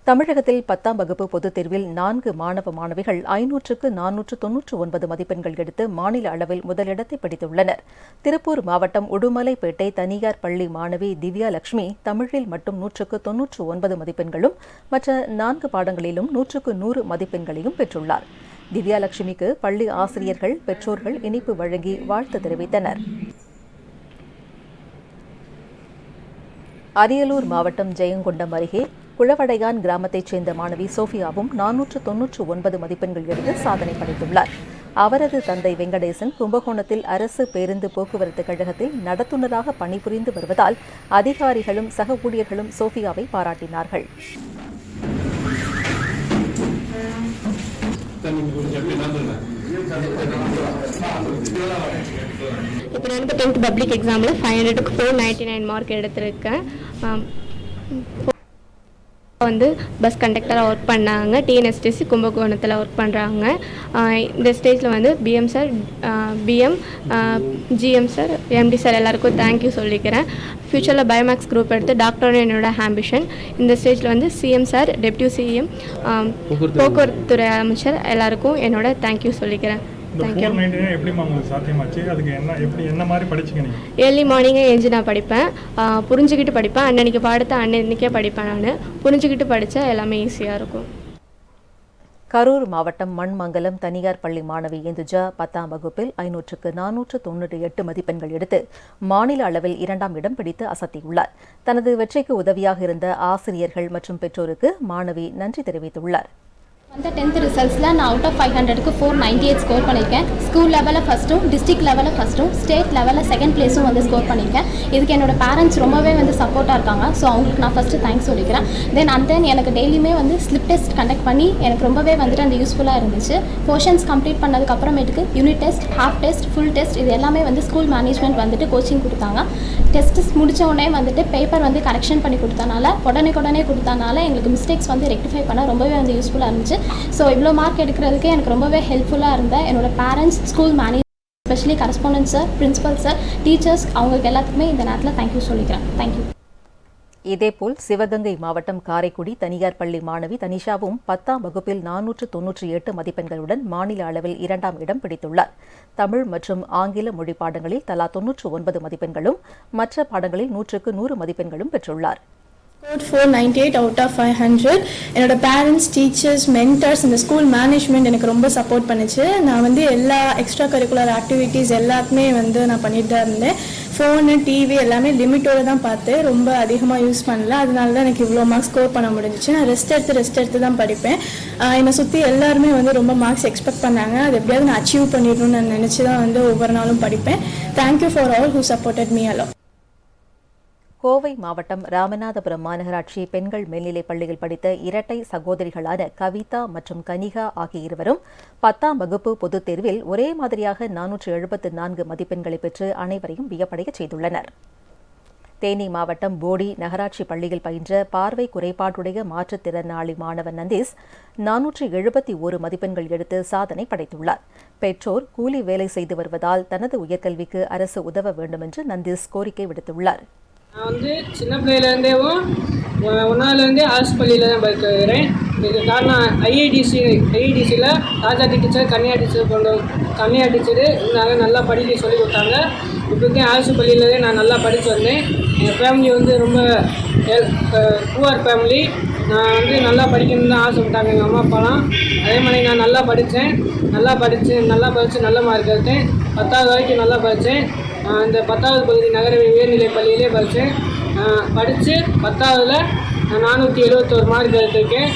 தமிழகத்தில் 10ஆம் வகுப்பு பொதுத் தேர்வில் 4 மாணவ மாணவிகள் 500க்கு 499 மதிப்பெண்கள் எடுத்து மாநில அளவில் முதலிடத்தை பிடித்துள்ளனர். திருப்பூர் மாவட்டம் உடுமலைப்பேட்டை தனியார் பள்ளி மாணவி திவ்யா லட்சுமி தமிழில் மட்டும் 100க்கு 99 மதிப்பெண்களும் மற்ற 4 பாடங்களிலும் 100க்கு 100 மதிப்பெண்களையும் பெற்றுள்ளார். திவ்யா லட்சுமிக்கு பள்ளி ஆசிரியர்கள், பெற்றோர்கள் இனிப்பு வழங்கி வாழ்த்து தெரிவித்தனர். அரியலூர் மாவட்டம் ஜெயங்கொண்டம் அருகே குளவடையான் கிராமத்தைச் சேர்ந்த மாணவி சோஃபியாவும் 499 மதிப்பெண்கள் எடுத்து சாதனை படைத்துள்ளார். அவரது தந்தை வெங்கடேசன் கும்பகோணத்தில் அரசு பேருந்து போக்குவரத்து கழகத்தில் நடத்துனராக பணிபுரிந்து வருவதால் அதிகாரிகளும் சக ஊழியர்களும் சோஃபியாவை பாராட்டினார்கள். இப்போ நான் 10th பப்ளிக் எக்ஸாமில் 500க்கு 499 மார்க் எடுத்திருக்கேன். பஸ் கண்டக்டராக ஒர்க் பண்ணாங்க. டிஎன்எஸ்டிசி கும்பகோணத்தில் ஒர்க் பண்ணுறாங்க. இந்த ஸ்டேஜில் PM sir, GM sir, MD sir எல்லாருக்கும் தேங்க்யூ சொல்லிக்கிறேன். ஃப்யூச்சரில் பயோமேக்ஸ் குரூப் எடுத்து டாக்டர்னு என்னோட ஆம்பிஷன். இந்த ஸ்டேஜில் சிஎம் சார், டெப்யூட்டி சிஎம், போக்குவரத்துறை அமைச்சர் எல்லாருக்கும் என்னோட தேங்க்யூ சொல்லிக்கிறேன். ஏர்லி மார்னிங்கே எழுந்து நான் படிப்பேன், புரிஞ்சுக்கிட்டு படிப்பேன். அன்னன்னைக்கு பாடத்தை அன்னன்னைக்கே படிப்பேன். நான் புரிஞ்சுக்கிட்டு படித்தா எல்லாமே ஈஸியாக இருக்கும். கரூர் மாவட்டம் மண்மங்கலம் தனியார் பள்ளி மாணவி இந்துஜா 10ஆம் வகுப்பில் 500க்கு 498 மதிப்பெண்கள் எடுத்து மாநில அளவில் 2ஆம் இடம் பிடித்து அசத்தியுள்ளார். தனது வெற்றிக்கு உதவியாக இருந்த ஆசிரியர்கள் மற்றும் பெற்றோருக்கு மாணவி நன்றி தெரிவித்துள்ளார். அந்த 10th ரிசல்ட்ஸில் நான் அவுட் ஆஃப் 500க்கு 498 ஸ்கோர் பண்ணியிருக்கேன். ஸ்கூல் லெவலில் ஃபஸ்ட்டும், டிஸ்ட்ரிக்ட் லெவலில் ஃபஸ்ட்டும், ஸ்டேட் லெவலில் செகண்ட் பிளேஸும் ஸ்கோர் பண்ணியிருக்கேன். இதுக்கு என்னோட பேரண்ட்ஸ் ரொம்பவே சப்போர்ட்டாக இருக்காங்க. ஸோ அவங்களுக்கு நான் ஃபஸ்ட்டு தேங்க்ஸ் சொல்லிக்கிறேன். தென் எனக்கு டெய்லியுமே ஸ்லிப் டெஸ்ட் கண்டக்ட் பண்ணி எனக்கு ரொம்பவே அந்த யூஸ்ஃபுல்லாக இருந்துச்சு. போர்ஷன்ஸ் கம்ப்ளீட் பண்ணதுக்கு அப்புறமேட்டுக்கு unit test, half test, full test இது எல்லாமே ஸ்கூல் மேனேஜ்மெண்ட் கோச்சிங் கொடுத்தாங்க. டெஸ்ட் முடித்த உடனே பேப்பர் கரெக்ஷன் பண்ணி கொடுத்தனால உடனே கொடுத்தனால எங்களுக்கு மிஸ்டேக்ஸ் ரெக்டிஃபை பண்ண ரொம்பவே யூஸ்ஃபுல்லாக இருந்துச்சு. ஸோ இவ்வளோ மார்க் எடுக்கிறதுக்கு எனக்கு ரொம்பவே ஹெல்ப்ஃபுல்லாக இருந்த என்னோட parents, school manage, especially correspondent sir, principal sir, teachers அவங்களுக்கு எல்லாத்துக்குமே இந்த நேரத்தில் தேங்க்யூ சொல்லிக்கிறேன். தேங்க்யூ. இதேபோல் சிவகங்கை மாவட்டம் காரைக்குடி தனியார் பள்ளி மாணவி தனிஷாவும் 10ஆம் வகுப்பில் 498 மதிப்பெண்களுடன் மாநில அளவில் 2ஆம் இடம் பிடித்துள்ளார். தமிழ் மற்றும் ஆங்கில மொழி பாடங்களில் தலா 99 மதிப்பெண்களும் மற்ற பாடங்களில் 100க்கு 100 மதிப்பெண்களும் பெற்றுள்ளார். 498 அவுட் ஆஃப் 500. என்னோட பேரண்ட்ஸ், டீச்சர்ஸ், மென்டர்ஸ், இந்த ஸ்கூல் மேனேஜ்மெண்ட் எனக்கு ரொம்ப சப்போர்ட் பண்ணுச்சு. நான் எல்லா எக்ஸ்ட்ரா கரிக்குலர் ஆக்டிவிட்டீஸ் எல்லாத்துமே நான் பண்ணிட்டு தான் இருந்தேன். ஃபோனு, டிவி எல்லாமே லிமிட்டோடு தான் பார்த்தேன். ரொம்ப அதிகமாக யூஸ் பண்ணல. அதனால தான் எனக்கு இவ்வளோ மார்க்ஸ் ஸ்கோர் பண்ண முடிஞ்சிச்சு. நான் ரெஸ்ட் எடுத்து தான் படிப்பேன். என்னை சுற்றி எல்லாருமே ரொம்ப மார்க்ஸ் எக்ஸ்பெக்ட் பண்ணாங்க. அது எப்படியாவது நான் அச்சீவ் பண்ணிடணும்னு நான் நினச்சி தான் ஒவ்வொரு நாளும் படிப்பேன். Thank you for all who supported me அலோ. கோவை மாவட்டம் ராமநாதபுரம் மாநகராட்சி பெண்கள் மேல்நிலைப் பள்ளியில் படித்த இரட்டை சகோதரிகளான கவிதா மற்றும் கனிகா ஆகிய இருவரும் 10ஆம் வகுப்பு பொதுத் தேர்வில் ஒரே மாதிரியாக 474 மதிப்பெண்களை பெற்று அனைவரையும் வியப்படைய செய்துள்ளனர். தேனி மாவட்டம் போடி நகராட்சி பள்ளியில் பயின்ற பார்வை குறைபாடுடைய மாற்றுத்திறனாளி மாணவன் நந்தீஸ் 471 மதிப்பெண்கள் எடுத்து சாதனை படைத்துள்ளார். பெற்றோர் கூலி வேலை செய்து வருவதால் தனது உயர்கல்விக்கு அரசு உதவ வேண்டும் என்று நந்தீஸ் கோரிக்கை விடுத்துள்ளார். நான் சின்ன பிள்ளையிலேருந்தேவும் 1ஆவதுலேருந்தே அரசு பள்ளியில் தான் படிக்கிறேன். இதுக்கு காரணம் ஐஐடிசியில் ராஜாத்தி டீச்சர், கன்னியா டீச்சரு இருந்தாங்க. நல்லா படிக்க சொல்லி கொடுத்தாங்க. இப்போதைக்கு அரசு பள்ளியிலே நான் நல்லா படித்து வந்தேன். எங்கள் ஃபேமிலி ரொம்ப புவர் ஃபேமிலி. நான் நல்லா படிக்கணும்னு தான் ஆசைப்பட்டாங்க எங்கள் அம்மா அப்பாலாம். அதே மாதிரி நான் நல்லா படித்து நல்ல மார்க் எடுத்தேன். 10ஆவது வரைக்கும் நல்லா படித்தேன். இந்த 10ஆவது பகுதி நகர உயர்நிலைப் பள்ளியிலே படித்து 10ஆவதில் 471 மார்க் எடுத்திருக்கேன்.